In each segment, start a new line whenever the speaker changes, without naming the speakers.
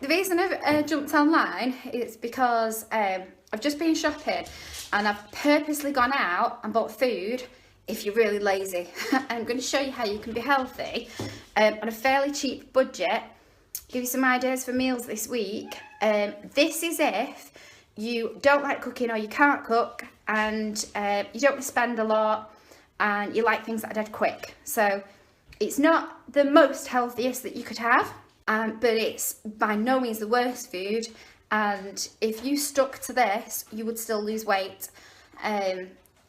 the reason I've jumped online is because I've just been shopping and I've purposely gone out and bought food if you're really lazy. I'm going to show you how you can be healthy on a fairly cheap budget, give you some ideas for meals this week. This is if you don't like cooking or you can't cook and you don't want to spend a lot and you like things that are dead quick. So it's not the most healthiest that you could have, but it's by no means the worst food. And if you stuck to this, you would still lose weight.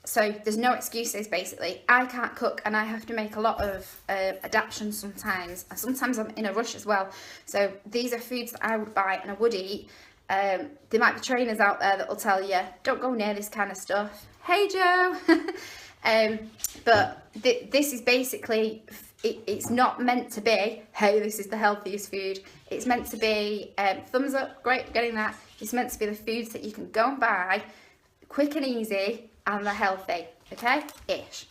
So there's no excuses, basically. I can't cook and I have to make a lot of adaptations sometimes. And sometimes I'm in a rush as well. So these are foods that I would buy and I would eat. There might be trainers out there that will tell you, don't go near this kind of stuff. Hey, Joe! But this is basically, it's not meant to be, hey, this is the healthiest food. It's meant to be, thumbs up, great, getting that. It's meant to be the foods that you can go and buy, quick and easy, and they're healthy, okay? Ish.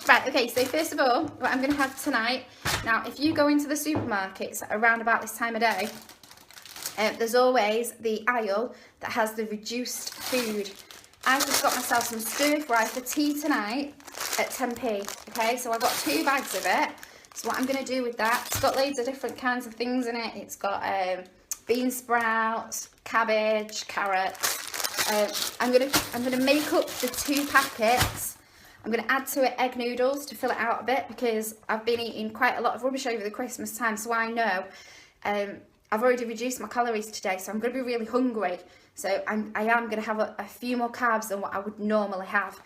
Right, okay, so first of all, what I'm going to have tonight, now if you go into the supermarkets around about this time of day, there's always the aisle that has the reduced food. I've just got myself some stir fry for tea tonight at 10p, okay? So I've got 2 bags of it. So what I'm going to do with that, it's got loads of different kinds of things in it. It's got bean sprouts, cabbage, carrots. I'm gonna make up the 2 packets. I'm gonna add to it egg noodles to fill it out a bit because I've been eating quite a lot of rubbish over the Christmas time, so I know I've already reduced my calories today, so I'm gonna be really hungry. So I am gonna have a few more carbs than what I would normally have,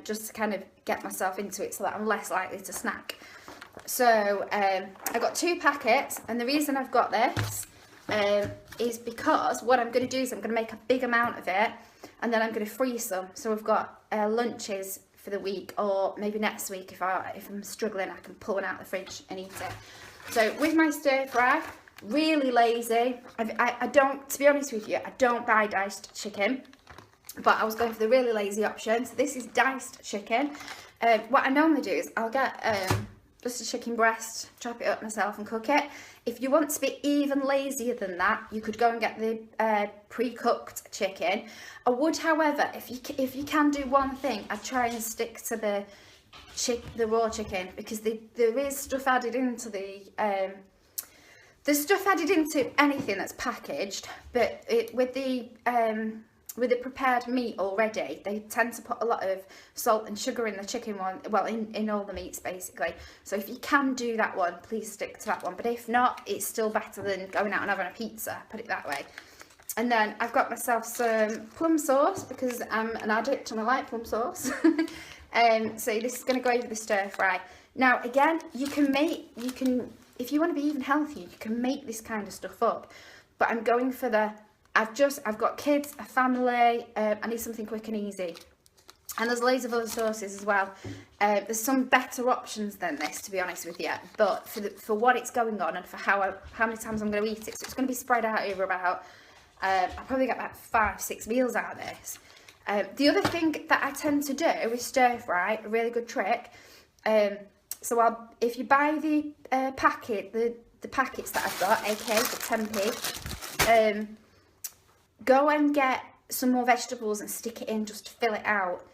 just to kind of get myself into it so that I'm less likely to snack. So I got 2 packets, and the reason I've got this is because what I'm going to do is I'm going to make a big amount of it and then I'm going to freeze some. So we've got lunches for the week, or maybe next week if I'm struggling, I can pull one out of the fridge and eat it. So with my stir fry, really lazy. I don't, to be honest with you, I don't buy diced chicken, but I was going for the really lazy option. So this is diced chicken. What I normally do is I'll get just a chicken breast, chop it up myself and cook it. If you want to be even lazier than that, you could go and get the pre-cooked chicken. I would, however, if you can do one thing, I'd try and stick to the raw chicken, because there is stuff added into there's stuff added into anything that's packaged, but with the prepared meat already, they tend to put a lot of salt and sugar in the chicken one, well, in all the meats basically. So if you can do that one, please stick to that one. But if not, it's still better than going out and having a pizza, put it that way. And then I've got myself some plum sauce because I'm an addict and I like plum sauce. So this is going to go over the stir fry. Now again, if you want to be even healthier, you can make this kind of stuff up. But I'm going for I've got kids, a family, I need something quick and easy. And there's loads of other sauces as well. There's some better options than this, to be honest with you. But for what it's going on and for how many times I'm going to eat it, so it's going to be spread out over about, I'll probably get about 5-6 meals out of this. The other thing that I tend to do is stir fry, a really good trick. So if you buy the the packets that I've got, aka for 10p, go and get some more vegetables and stick it in just to fill it out,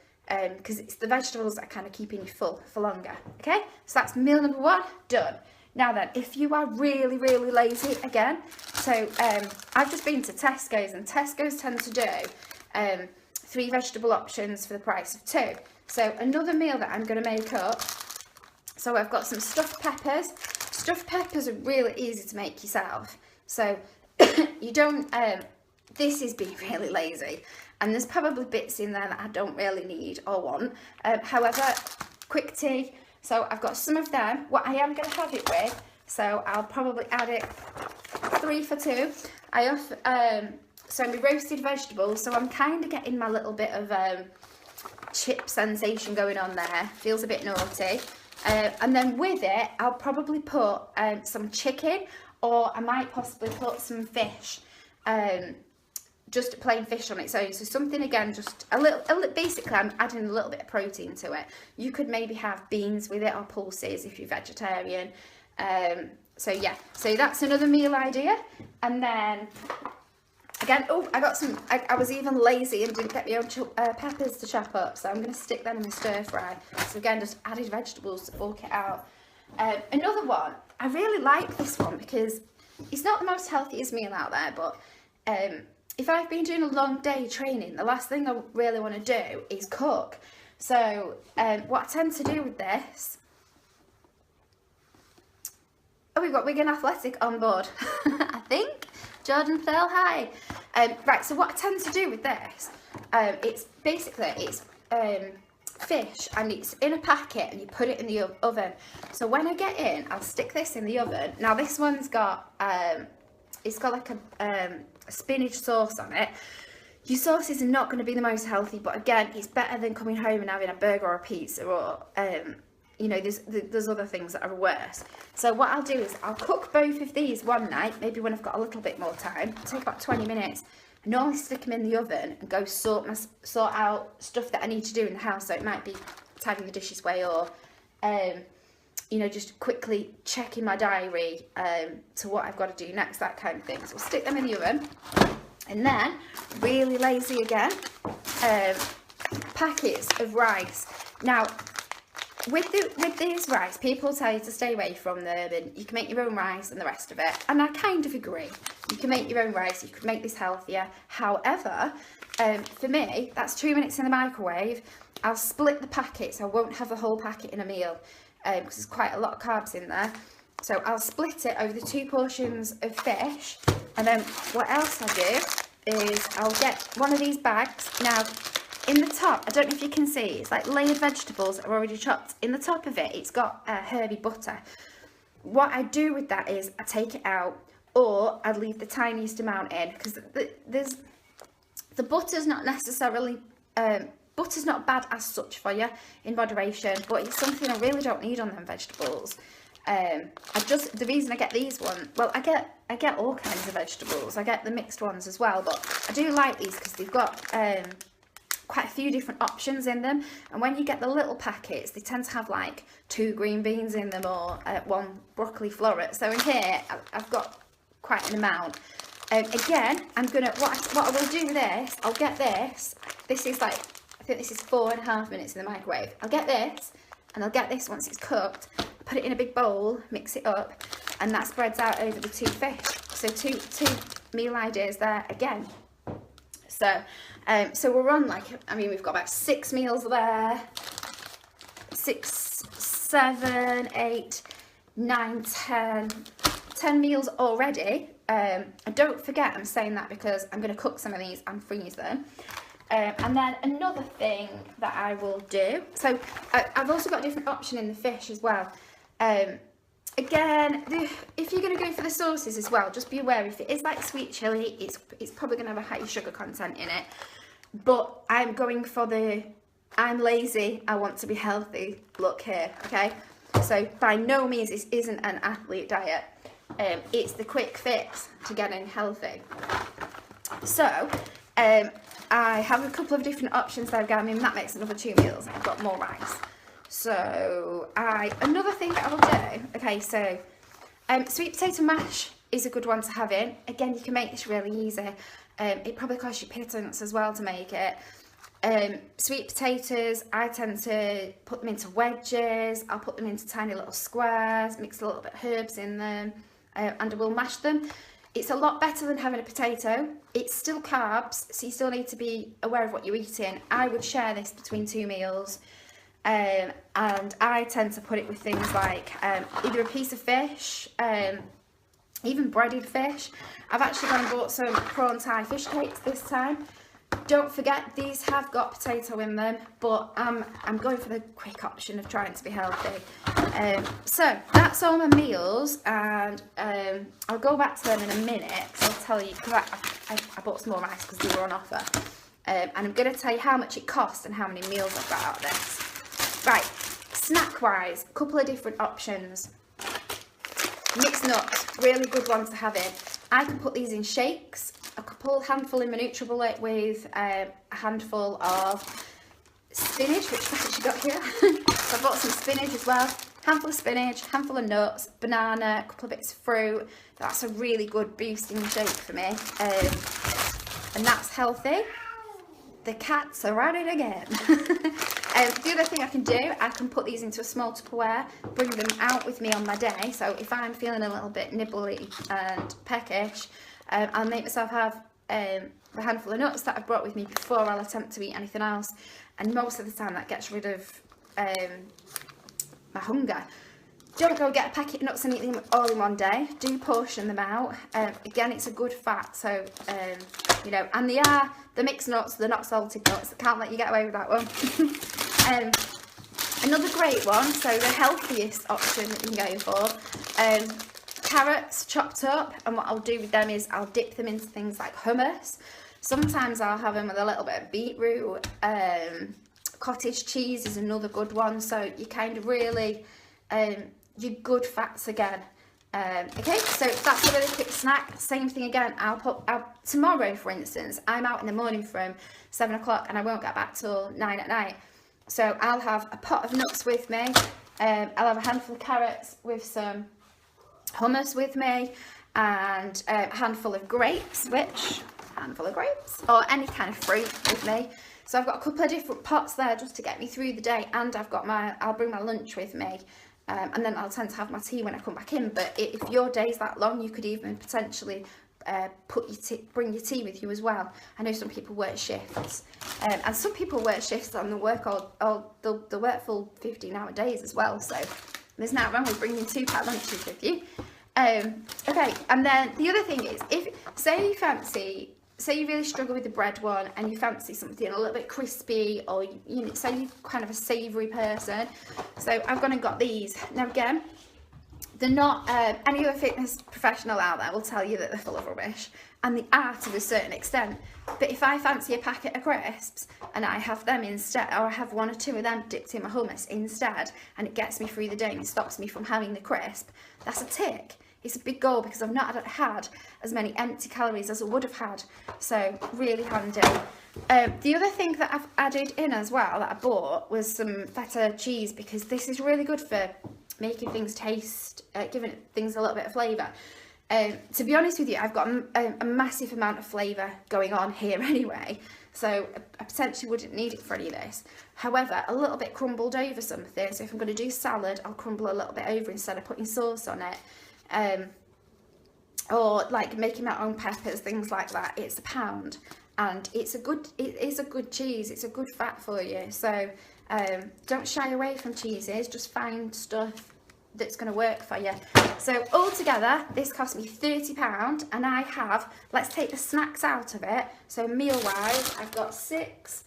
because it's the vegetables that are kind of keeping you full for longer. Okay, so that's meal number 1 done. Now then, if you are really, really lazy again, so I've just been to Tesco's, and Tesco's tend to do 3 vegetable options for the price of 2. So another meal that I'm going to make up, so I've got some stuffed peppers. Stuffed peppers are really easy to make yourself. So you don't, this is being really lazy, and there's probably bits in there that I don't really need or want. However, quick tea, so I've got some of them. What I am going to have it with, so I'll probably add it 3 for 2. So my roasted vegetables, so I'm kind of getting my little bit of chip sensation going on there. Feels a bit naughty. And then with it, I'll probably put some chicken, or I might possibly put some fish. Just plain fish on its own. So something, again, just a little, basically I'm adding a little bit of protein to it. You could maybe have beans with it, or pulses if you're vegetarian. So yeah, so that's another meal idea. And then, again, oh, I got some, I was even lazy and didn't get my own peppers to chop up, so I'm going to stick them in the stir fry. So again, just added vegetables to bulk it out. Another one, I really like this one because it's not the most healthiest meal out there, but if I've been doing a long day training, the last thing I really want to do is cook. So what I tend to do with this, oh, we've got Wigan Athletic on board, I think. Jordan Phil, hi. Right, so what I tend to do with this, it's fish, and it's in a packet and you put it in the oven. So when I get in, I'll stick this in the oven. Now this one's got, it's got like a spinach sauce on it. Your sauces are not going to be the most healthy, but again, it's better than coming home and having a burger or a pizza, or you know, there's other things that are worse. So what I'll do is I'll cook both of these one night, maybe when I've got a little bit more time. It'll take about 20 minutes. I normally stick them in the oven and go sort out stuff that I need to do in the house. So it might be tidying the dishes away, or you know, just quickly checking my diary to what I've got to do next, that kind of thing. So I'll stick them in the oven. And then, really lazy again, packets of rice. Now, with these rice, people tell you to stay away from them, and you can make your own rice and the rest of it. And I kind of agree. You can make your own rice, you can make this healthier. However, for me, that's 2 minutes in the microwave. I'll split the packet, so I won't have the whole packet in a meal, because there's quite a lot of carbs in there. So I'll split it over the 2 portions of fish. And then what else I do is I'll get one of these bags. Now, in the top, I don't know if you can see, it's like layered vegetables that are already chopped. In the top of it, it's got herby butter. What I do with that is I take it out, or I leave the tiniest amount in, because the butter's not necessarily, butter's not bad as such for you in moderation, but it's something I really don't need on them vegetables. The reason I get these ones, well, I get all kinds of vegetables. I get the mixed ones as well, but I do like these because they've got quite a few different options in them. And when you get the little packets, they tend to have like 2 green beans in them, or 1 broccoli floret. So in here, I've got quite an amount. Again, I'm gonna, what I will do with this, I'll get this. This is like, I think this is 4.5 minutes in the microwave. I'll get this, and I'll get this once it's cooked. Put it in a big bowl, mix it up, and that spreads out over the 2 fish. So two meal ideas there again. So we're on, like, I mean, we've got about 6 meals there. 6, 7, 8, 9, 10 meals already. And don't forget, I'm saying that because I'm going to cook some of these and freeze them. And then another thing that I will do, so I've also got a different option in the fish as well. Again, if you're going to go for the sauces as well, just be aware, if it is like sweet chilli, it's probably going to have a high sugar content in it. But I'm going for I'm lazy, I want to be healthy look here, okay? So by no means this isn't an athlete diet. It's the quick fix to getting healthy. So, I have a couple of different options that I've got. I mean, that makes another 2 meals. I've got more rice. So, another thing that I will do, okay, so, sweet potato mash is a good one to have in. Again, you can make this really easy. It probably costs you pittance as well to make it. Sweet potatoes, I tend to put them into wedges. I'll put them into tiny little squares, mix a little bit of herbs in them, and I will mash them. It's a lot better than having a potato. It's still carbs, so you still need to be aware of what you're eating. I would share this between 2 meals, and I tend to put it with things like either a piece of fish, even breaded fish. I've actually gone and bought some prawn Thai fish cakes this time. Don't forget, these have got potato in them, but I'm going for the quick option of trying to be healthy. So that's all my meals, and I'll go back to them in a minute, because I'll tell you, because I bought some more rice because they were on offer. And I'm going to tell you how much it costs and how many meals I've got out of this. Right, snack-wise, a couple of different options. Mixed nuts, really good ones to have in. I can put these in shakes, a handful in my NutriBullet with a handful of spinach, which I've actually got here. So I bought some spinach as well. handful of spinach, handful of nuts, banana, a couple of bits of fruit. That's a really good boosting shake for me, and that's healthy. The cats are at it again. The other thing I can do, I can put these into a small Tupperware, bring them out with me on my day. So if I'm feeling a little bit nibbly and peckish, I'll make myself have a handful of nuts that I've brought with me before I'll attempt to eat anything else. And most of the time that gets rid of my hunger. Don't go get a packet of nuts and eat them all in one day. Do portion them out. Again, it's a good fat, so you know, and they are the mixed nuts, they're not salted nuts. I can't let you get away with that one. Another great one, so the healthiest option that you can go for, carrots chopped up, and what I'll do with them is I'll dip them into things like hummus. Sometimes I'll have them with a little bit of beetroot. Cottage cheese is another good one, so you kind of really your good fats again. Okay, so that's a really quick snack. Same thing again, I'll put tomorrow, for instance, I'm out in the morning from 7 o'clock and I won't get back till 9 at night. So I'll have a pot of nuts with me, I'll have a handful of carrots with some hummus with me, and a handful of grapes, or any kind of fruit with me. So I've got a couple of different pots there just to get me through the day, and I'll bring my lunch with me. And then I'll tend to have my tea when I come back in. But if your day's that long, you could even potentially bring your tea with you as well. I know some people work shifts, and some people work shifts and they'll work they'll work full 15-hour days as well. So there's nothing wrong with bringing 2-pack lunches with you. Okay, and then the other thing is, say you really struggle with the bread one and you fancy something a little bit crispy, or you know, say you're kind of a savoury person. So I've gone and got these. Now again, they're not, any other fitness professional out there will tell you that they're full of rubbish, and they are to a certain extent. But if I fancy a packet of crisps and I have them instead, or I have 1 or 2 of them dipped in my hummus instead, and it gets me through the day and it stops me from having the crisp, that's a tick. It's a big goal because I've not had as many empty calories as I would have had. So really handy. The other thing that I've added in as well that I bought was some feta cheese, because this is really good for making things taste, giving things a little bit of flavour. To be honest with you, I've got a massive amount of flavour going on here anyway, so I potentially wouldn't need it for any of this. However, a little bit crumbled over something, so if I'm going to do salad, I'll crumble a little bit over instead of putting sauce on it. Or like making my own peppers, things like that. It's £1, and it is a good cheese. It's a good fat for you. So don't shy away from cheeses. Just find stuff that's going to work for you. So altogether, this cost me £30, and I have, let's take the snacks out of it. So meal wise, I've got 6,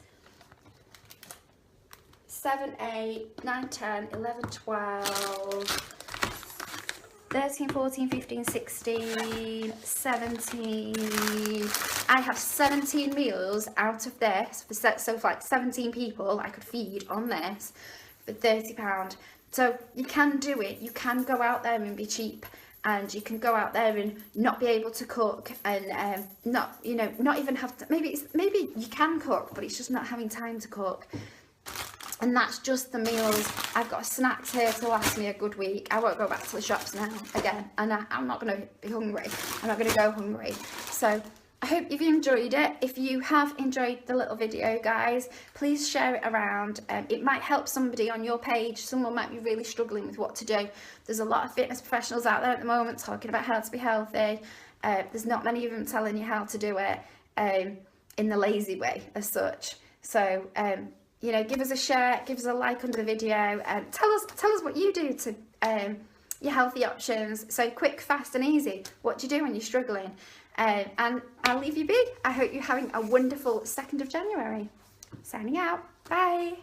7, 8, 9, 10, 11, 12, 13, 14, 15, 16, 17. I have 17 meals out of this. So for like 17 people I could feed on this for £30. So you can do it. You can go out there and be cheap, and you can go out there and not be able to cook, and not even have to, maybe you can cook, but it's just not having time to cook. And that's just the meals. I've got snacks here to last me a good week. I won't go back to the shops now again, and I'm not going to be hungry. I'm not going to go hungry. So I hope you've enjoyed it. If you have enjoyed the little video, guys, please share it around. It might help somebody on your page. Someone might be really struggling with what to do. There's a lot of fitness professionals out there at the moment talking about how to be healthy. There's not many of them telling you how to do it in the lazy way as such. So you know, give us a share, give us a like under the video, and tell us what you do to your healthy options. So quick, fast and easy. What do you do when you're struggling? And I'll leave you be. I hope you're having a wonderful 2nd of January. Signing out. Bye.